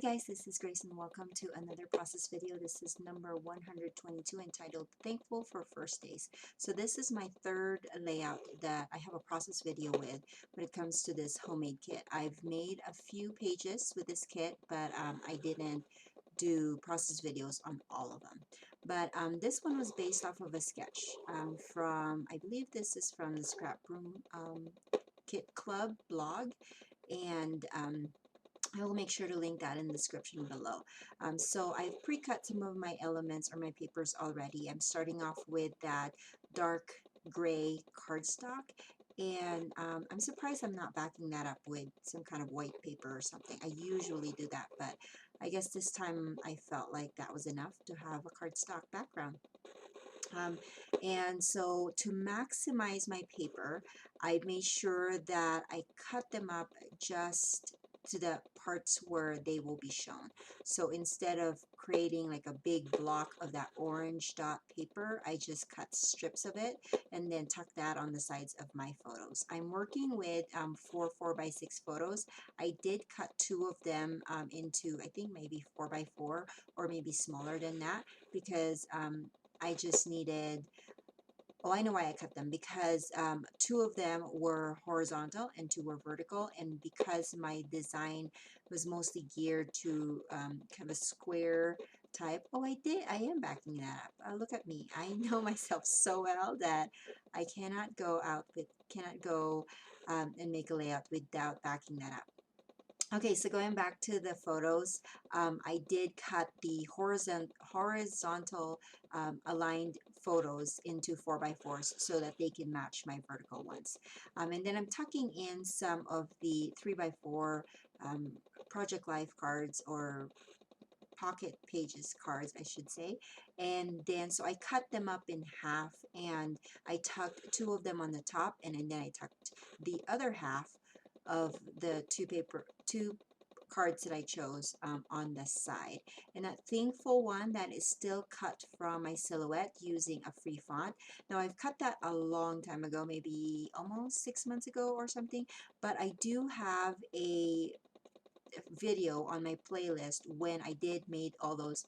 Hey guys, this is Grace and welcome to another process video. This is number 122 entitled Thankful for First Days. So this is my third layout that I have a process video with when it comes to this homemade kit. I've made a few pages with this kit, but I didn't do process videos on all of them. But this one was based off of a sketch from, I believe this is from the Scrapbook Kit Club blog, and I will make sure to link that in the description below. So I've pre-cut some of my elements or my papers already. I'm starting off with that dark gray cardstock, and I'm surprised I'm not backing that up with some kind of white paper or something. I usually do that, but I guess this time I felt like that was enough to have a cardstock background. Um, and so to maximize my paper, I made sure that I cut them up just to the parts where they will be shown. So instead of creating like a big block of that orange dot paper, I just cut strips of it and then tuck that on the sides of my photos. I'm working with 4x6 photos. I did cut two of them into, I think, maybe 4x4 or maybe smaller than that, because I just needed, oh, I know why I cut them, because two of them were horizontal and two were vertical, and because my design was mostly geared to kind of a square type. Oh, I am backing that up. Look at me. I know myself so well that I cannot go and make a layout without backing that up. Okay, so going back to the photos, I did cut the horizontal aligned photos into 4x4s so that they can match my vertical ones. And then I'm tucking in some of the 3x4 um, Project Life cards, or pocket pages cards, I should say. And then so I cut them up in half, and I tucked two of them on the top, and then I tucked the other half of the two cards that I chose on the side. And that Thankful one, that is still cut from my silhouette using a free font. Now I've cut that a long time ago, maybe almost 6 months ago or something, but I do have a video on my playlist when I did made all those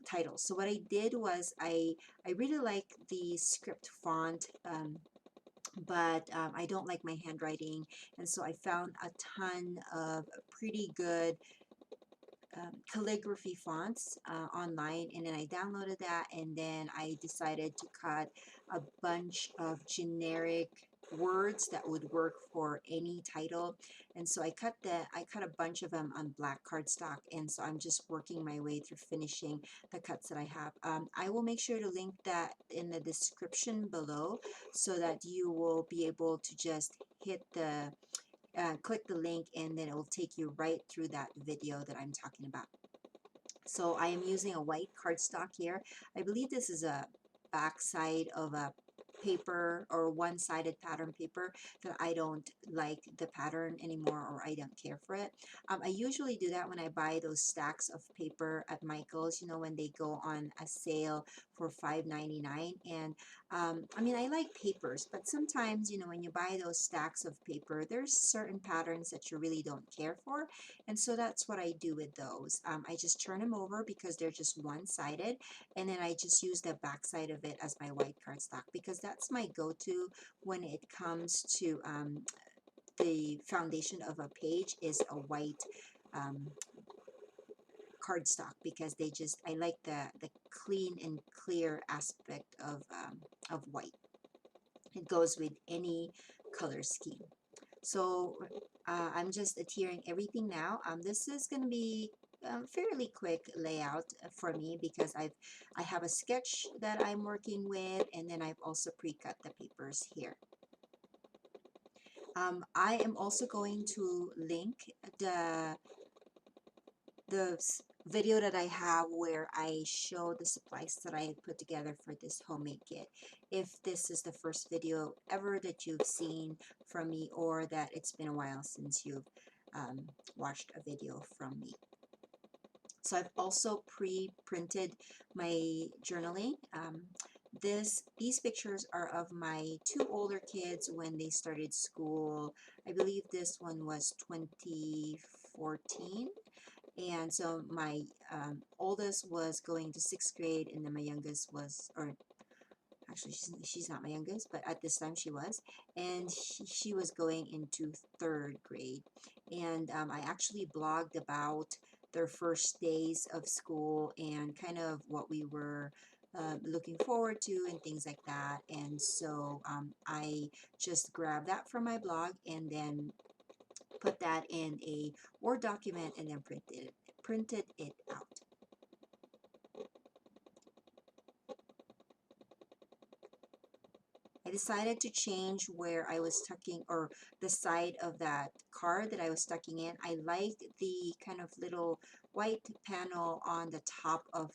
titles. So what I did was I really like the script font, but I don't like my handwriting, and so I found a ton of pretty good calligraphy fonts online, and then I downloaded that, and then I decided to cut a bunch of generic words that would work for any title. And so I cut a bunch of them on black cardstock, and so I'm just working my way through finishing the cuts that I have. I will make sure to link that in the description below so that you will be able to just hit the click the link, and then it will take you right through that video that I'm talking about. So I am using a white cardstock here. I believe this is a backside of a paper, or one-sided pattern paper, that I don't like the pattern anymore, or I don't care for it. I usually do that when I buy those stacks of paper at Michael's, you know, when they go on a sale for $5.99. And I mean, I like papers, but sometimes, you know, when you buy those stacks of paper, there's certain patterns that you really don't care for, and so that's what I do with those. I just turn them over because they're just one-sided, and then I just use the back side of it as my white cardstock, because that's my go-to when it comes to the foundation of a page is a white um, cardstock, because I like the clean and clear aspect of white. It goes with any color scheme. So I'm just adhering everything now. This is going to be a fairly quick layout for me, because I have a sketch that I'm working with, and then I've also pre-cut the papers here. I am also going to link the the video that I have where I show the supplies that I had put together for this homemade kit. If this is the first video ever that you've seen from me, or that it's been a while since you've watched a video from me. So I've also pre-printed my journaling. These pictures are of my two older kids when they started school. I believe this one was 2014, And so my oldest was going to 6th grade, and then my youngest was, or actually she's not my youngest, but at this time she was, and she was going into 3rd grade. And I actually blogged about their first days of school and kind of what we were looking forward to and things like that. And so I just grabbed that from my blog and then put that in a Word document and then printed it out. I decided to change where I was tucking, or the side of that card that I was tucking in. I liked the kind of little white panel on the top of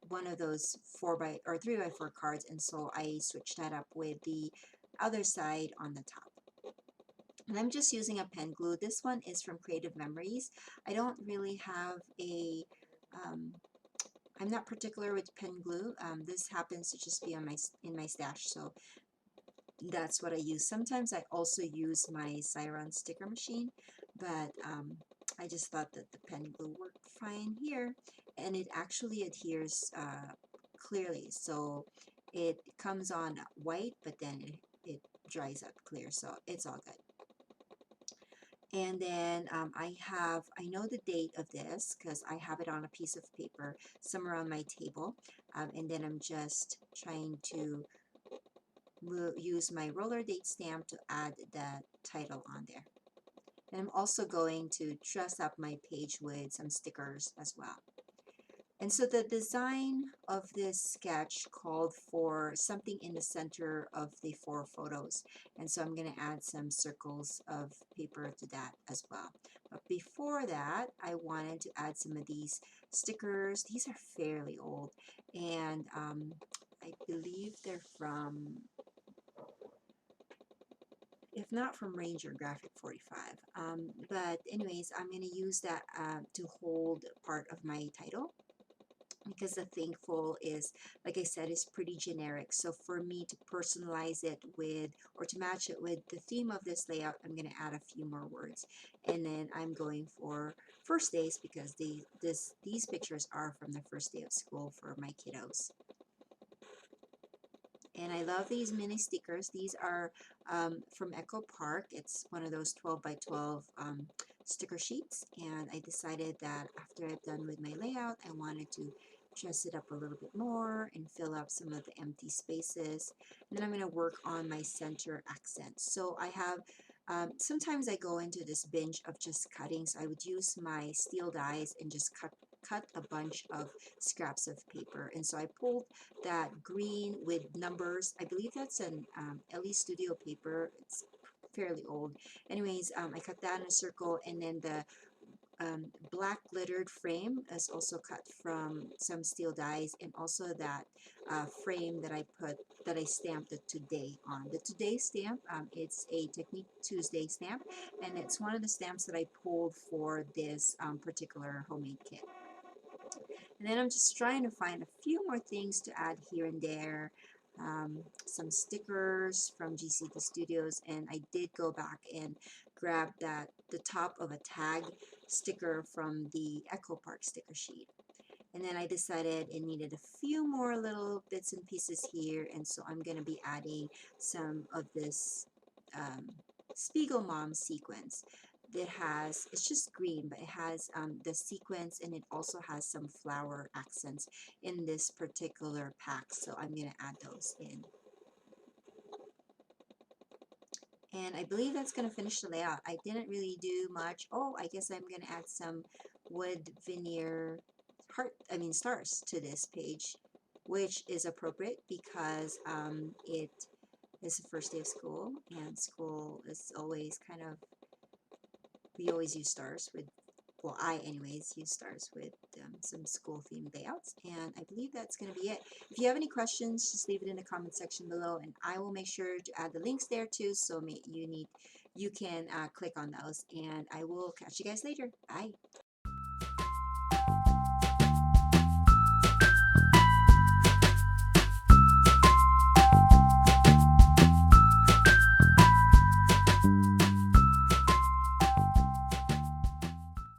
one of those 3x4 cards, and so I switched that up with the other side on the top. And I'm just using a pen glue. This one is from Creative Memories. I don't really have a I'm not particular with pen glue. This happens to just be on in my stash, so that's what I use. Sometimes I also use my Siron sticker machine, but I just thought that the pen glue worked fine here, and it actually adheres clearly. So it comes on white, but then it dries up clear, so it's all good. And then I know the date of this because I have it on a piece of paper somewhere on my table, and then I'm just trying to use my roller date stamp to add the title on there. And I'm also going to dress up my page with some stickers as well. And so the design of this sketch called for something in the center of the 4 photos. And so I'm going to add some circles of paper to that as well. But before that, I wanted to add some of these stickers. These are fairly old, and I believe they're from, if not from Ranger Graphic 45. But anyways, I'm going to use that to hold part of my title, because the thankful is, like I said, is pretty generic. So for me to personalize it with, or to match it with the theme of this layout, I'm going to add a few more words. And then I'm going for first days, because these pictures are from the first day of school for my kiddos. And I love these mini stickers. These are from Echo Park. It's one of those 12 by 12 sticker sheets. And I decided that after I've done with my layout, I wanted to dress it up a little bit more and fill up some of the empty spaces. And then I'm going to work on my center accents. So I have, sometimes I go into this binge of just cutting. So I would use my steel dies and just cut a bunch of scraps of paper. And so I pulled that green with numbers. I believe that's an LE Studio paper. It's fairly old. Anyways, I cut that in a circle, and then the black glittered frame is also cut from some steel dies, and also that frame that I stamped the today on. The today stamp, it's a Technique Tuesday stamp, and it's one of the stamps that I pulled for this particular homemade kit. And then I'm just trying to find a few more things to add here and there. Some stickers from GCT Studios, and I did go back and grab the top of a tag sticker from the Echo Park sticker sheet. And then I decided it needed a few more little bits and pieces here, and so I'm going to be adding some of this Spiegel Mom sequence that has, it's just green, but it has the sequence, and it also has some flower accents in this particular pack, so I'm going to add those in. And I believe that's going to finish the layout. I didn't really do much. Oh, I guess I'm going to add some wood veneer stars to this page, which is appropriate because it is the first day of school, and school is always kind of, we always use stars with, well, I anyways use stars with some school themed layouts. And I believe that's going to be it. If you have any questions, just leave it in the comment section below, and I will make sure to add the links there too, so you can click on those. And I will catch you guys later. Bye.